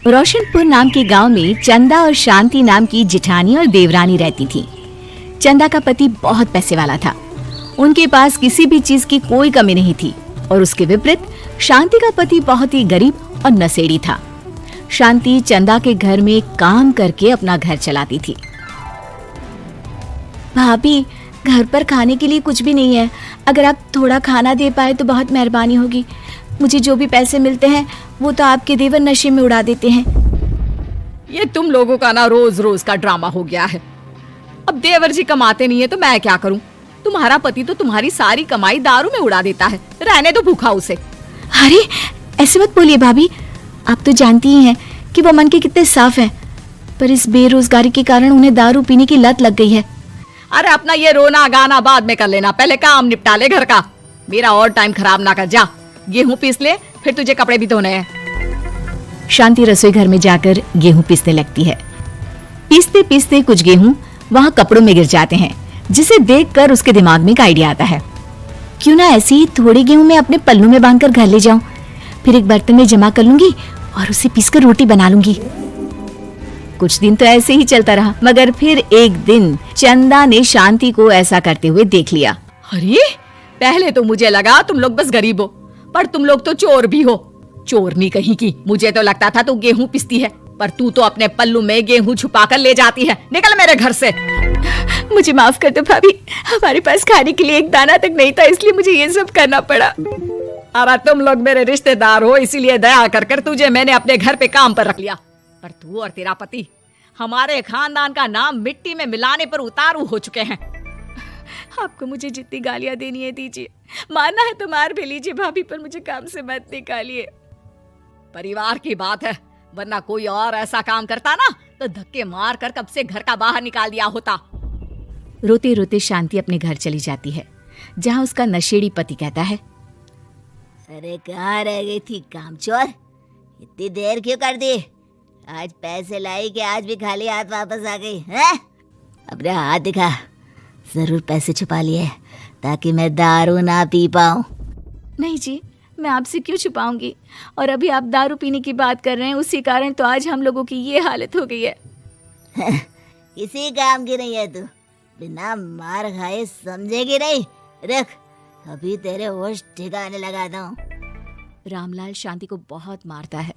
रोशनपुर नाम के गांव में चंदा और शांति नाम की जिठानी और देवरानी रहती थी। चंदा का पति बहुत पैसे वाला था। उनके पास किसी भी चीज की कोई कमी नहीं थी और उसके विपरीत शांति का पति बहुत ही गरीब और नशेड़ी था। शांति चंदा के घर में काम करके अपना घर चलाती थी। भाभी, घर पर खाने के लिए कुछ भी नहीं है। अगर आप थोड़ा खाना दे पाए तो बहुत मेहरबानी होगी। मुझे जो भी पैसे मिलते हैं वो तो आपके देवर नशे में उड़ा देते हैं। ये तुम लोगों का ना रोज रोज का ड्रामा हो गया है। अब देवर जी कमाते नहीं है तो मैं क्या करूं? तुम्हारा पति तो तुम्हारी सारी कमाई दारू में उड़ा देता है। रहने दो भूखा उसे। अरे ऐसे मत बोलिए भाभी, आप तो जानती ही हैं कि वो मन के कितने साफ हैं, पर इस बेरोजगारी के कारण उन्हें दारू पीने की लत लग गई है। अरे अपना ये रोना गाना बाद में कर लेना, पहले काम निपटा ले घर का। मेरा और टाइम खराब ना कर। जा गेहूं पीस ले, फिर तुझे कपड़े भी धोने हैं। शांति रसोई घर में जाकर गेहूं पीसने लगती है। पीसते पीसते कुछ गेहूं वहां कपड़ों में गिर जाते हैं, जिसे देखकर उसके दिमाग में एक आइडिया आता है। क्यों ना ऐसे ही थोड़े गेहूं मैं अपने पल्लू में बांधकर घर ले जाऊं, फिर एक बर्तन में जमा कर लूंगी और उसे पीसकर रोटी बना लूंगी। कुछ दिन तो ऐसे ही चलता रहा, मगर फिर एक दिन चंदा ने शांति को ऐसा करते हुए देख लिया। अरे पहले तो मुझे लगा तुम लोग बस गरीब हो, पर तुम लोग तो चोर भी हो। चोरनी कहीं की। मुझे तो लगता था तू गेहूं पिसती है, पर तू तो अपने पल्लू में गेहूं छुपा कर ले जाती है। निकल मेरे घर से। मुझे माफ कर दो भाभी, हमारे पास खाने के लिए एक दाना तक नहीं था, इसलिए मुझे ये सब करना पड़ा। अरे तुम लोग मेरे रिश्तेदार हो, इसीलिए दया कर कर तुझे मैंने अपने घर पे काम पर रख लिया, पर तू और तेरा पति हमारे खानदान का नाम मिट्टी में मिलाने पर उतारू हो चुके हैं। आपको मुझे जितनी गालियां देनी है दीजिए, मारना है तो मार भी लीजिए भाभी, पर मुझे काम से मत निकालिए। परिवार की बात है, वरना कोई और ऐसा काम करता ना तो धक्के मार कर कब से घर का बाहर निकाल दिया होता। रोते रोते शांति अपने घर चली जाती है, जहाँ उसका नशेड़ी पति कहता है, अरे कहाँ रह गई थी कामचोर? इतनी देर क्यों कर दी? आज पैसे लाई कि आज भी खाली हाथ वापस आ गई है? अपने हाथ दिखा, जरूर पैसे छुपा लिए ताकि मैं दारू ना पी पाऊं। नहीं जी, मैं आपसे क्यों छुपाऊंगी, और अभी आप दारू पीने की बात कर रहे हैं, उसी कारण तो आज हम लोगों की ये हालत हो गई है। किसी काम की नहीं है तू, बिना मार खाए समझेगी नहीं। रख, अभी तेरे होश ठिकाने लगाता हूँ। रामलाल शांति को बहुत मारता है।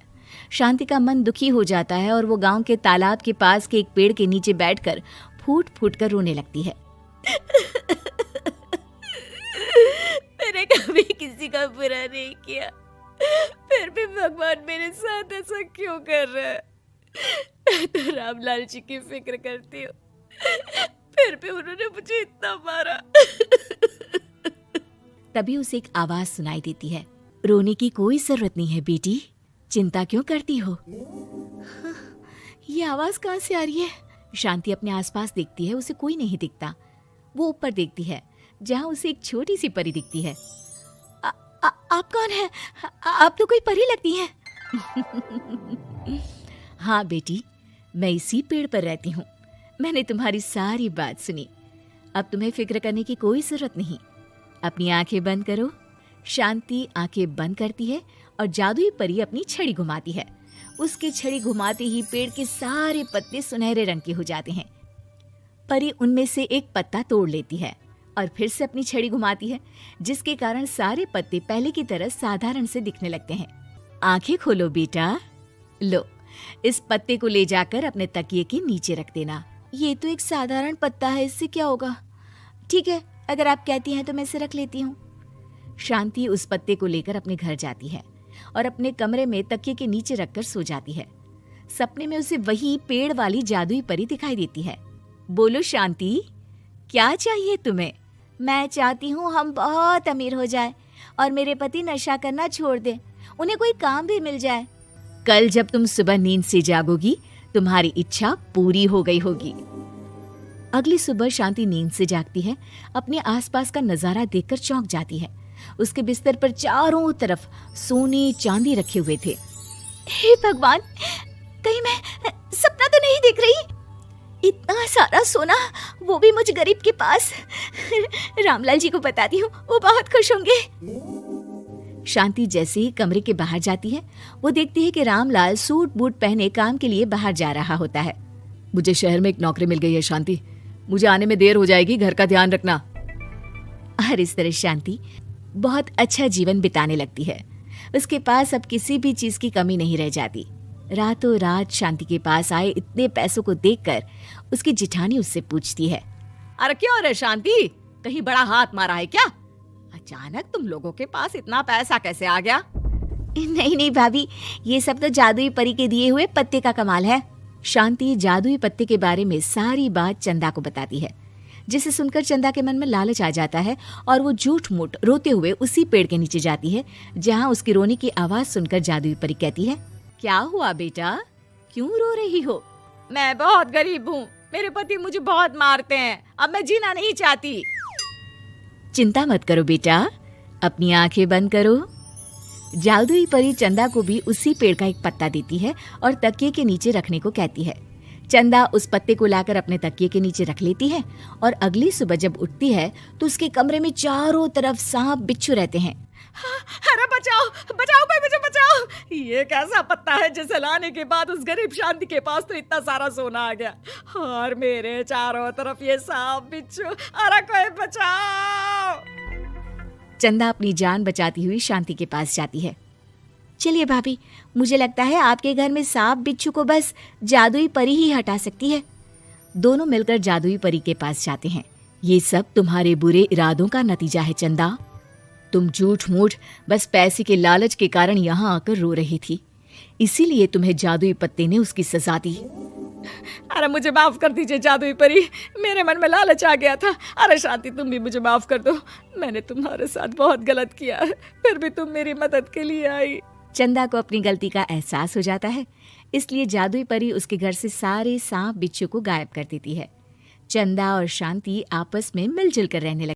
शांति का मन दुखी हो जाता है और वो गांव के तालाब के पास के एक पेड़ के नीचे बैठकर फूट फूट कर रोने लगती है। मैंने कभी किसी का बुरा नहीं किया, फिर भी भगवान मेरे साथ ऐसा क्यों कर रहा है? मैं तो रामलाल जी की फिक्र करती हूँ, फिर भी उन्होंने मुझे इतना मारा। तभी उसे एक आवाज सुनाई देती है, रोने की कोई जरूरत नहीं है बेटी, चिंता क्यों करती हो? ये आवाज कहाँ से आ रही है? शांति अपने आसपास देखती है, उसे कोई नहीं दिखता। वो ऊपर देखती है, जहाँ उसे एक छोटी सी परी दिखती है। आप कौन है? आप तो कोई परी लगती हैं। हाँ बेटी, मैं इसी पेड़ पर रहती हूँ। मैंने तुम्हारी सारी बात सुनी, अब तुम्हें फिक्र करने की कोई जरूरत नहीं। अपनी आंखें बंद करो। शांति आंखें बंद करती है और जादुई परी अपनी छड़ी घुमाती है। उसकी छड़ी घुमाते ही पेड़ के सारे पत्ते सुनहरे रंग के हो जाते हैं। परी उनमें से एक पत्ता तोड़ लेती है और फिर से अपनी छड़ी घुमाती है, जिसके कारण सारे पत्ते पहले की तरह साधारण से दिखने लगते हैं। आंखें खोलो बेटा। लो, इस पत्ते को ले जाकर अपने तकिए के नीचे रख देना। ये तो एक साधारण पत्ता है, इससे क्या होगा? ठीक है, अगर आप कहती हैं तो मैं इसे रख लेती हूँ। शांति उस पत्ते को लेकर अपने घर जाती है और अपने कमरे में तकिए के नीचे रखकर सो जाती है। सपने में उसे वही पेड़ वाली जादुई परी दिखाई देती है। बोलो शांति, क्या चाहिए तुम्हें? मैं चाहती हूँ हम बहुत अमीर हो जाए और मेरे पति नशा करना छोड़ दे, उन्हें कोई काम भी मिल जाए। कल जब तुम सुबह नींद से जागोगी, तुम्हारी इच्छा पूरी हो गई होगी। अगली सुबह शांति नींद से जागती है। अपने आसपास का नजारा देखकर चौंक जाती है। उसके बिस्तर पर चारों तरफ सोने चांदी रखे हुए थे। हे भगवान, कहीं मैं सपना तो नहीं देख रही? इतना सारा सोना, वो भी मुझ गरीब के पास। रामलाल जी को बताती हूँ, वो बहुत खुश होंगे। शांति जैसे ही कमरे के बाहर जाती है, वो देखती है कि रामलाल सूट बूट पहने काम के लिए बाहर जा रहा होता है। मुझे शहर में एक नौकरी मिल गई है शांति, मुझे आने में देर हो जाएगी, घर का ध्यान रखना। और इस तरह शांति बहुत अच्छा जीवन बिताने लगती है। उसके पास अब किसी भी चीज की कमी नहीं रह जाती। रातों रात शांति के पास आए इतने पैसों को देखकर उसकी जिठानी उससे पूछती है, अरे क्यों रे शांति, कहीं बड़ा हाथ मारा है क्या? अचानक तुम लोगों के पास इतना पैसा कैसे आ गया? नहीं नहीं भाभी, ये सब तो जादुई परी के दिए हुए पत्ते का कमाल है। शांति जादुई पत्ते के बारे में सारी बात चंदा को बताती है, जिसे सुनकर चंदा के मन में लालच आ जाता है और वो झूठ मूठ रोते हुए उसी पेड़ के नीचे जाती है जहाँ उसकी रोने की आवाज सुनकर जादुई परी कहती है, क्या हुआ बेटा, क्यों रो रही हो? मैं बहुत गरीब हूँ, मेरे पति मुझे बहुत मारते हैं, अब मैं जीना नहीं चाहती। चिंता मत करो बेटा, अपनी आंखें बंद करो। जादुई परी चंदा को भी उसी पेड़ का एक पत्ता देती है और तकिए के नीचे रखने को कहती है। चंदा उस पत्ते को लाकर अपने तकिए के नीचे रख लेती है और अगली सुबह जब उठती है तो उसके कमरे में चारों तरफ सांप बिच्छू रहते हैं। अरे बचाओ बचाओ, कोई मुझे बचाओ, ये कैसा पत्ता है जिसे लाने के बाद उस गरीब शांति के पास तो इतना सारा सोना आ गया, और मेरे चारों तरफ ये सांप बिच्छू, अरे कोई बचाओ। चंदा अपनी जान बचाती हुई शांति के पास जाती है। चलिए भाभी, मुझे लगता है आपके घर में सांप बिच्छू को बस जादुई परी ही हटा सकती है। दोनों मिलकर जादुई परी के पास जाते हैं। ये सब तुम्हारे बुरे इरादों का नतीजा है चंदा। तुम झूठ मूठ बस पैसे के लालच के कारण यहाँ आकर रो रही थी, इसीलिए तुम्हें जादुई पत्ते ने उसकी सजा दी। अरे मुझे माफ कर दीजिए जादुई परी, मेरे मन में लालच आ गया था। अरे शांति, तुम भी मुझे माफ कर दो, मैंने तुम्हारे साथ बहुत गलत किया है, फिर भी तुम मेरी मदद के लिए आई। चंदा को अपनी गलती का एहसास हो जाता है, इसलिए जादुई परी उसके घर से सारे सांप बिच्छू को गायब कर देती है। चंदा और शांति आपस में मिलजुल कर रहने लगती है।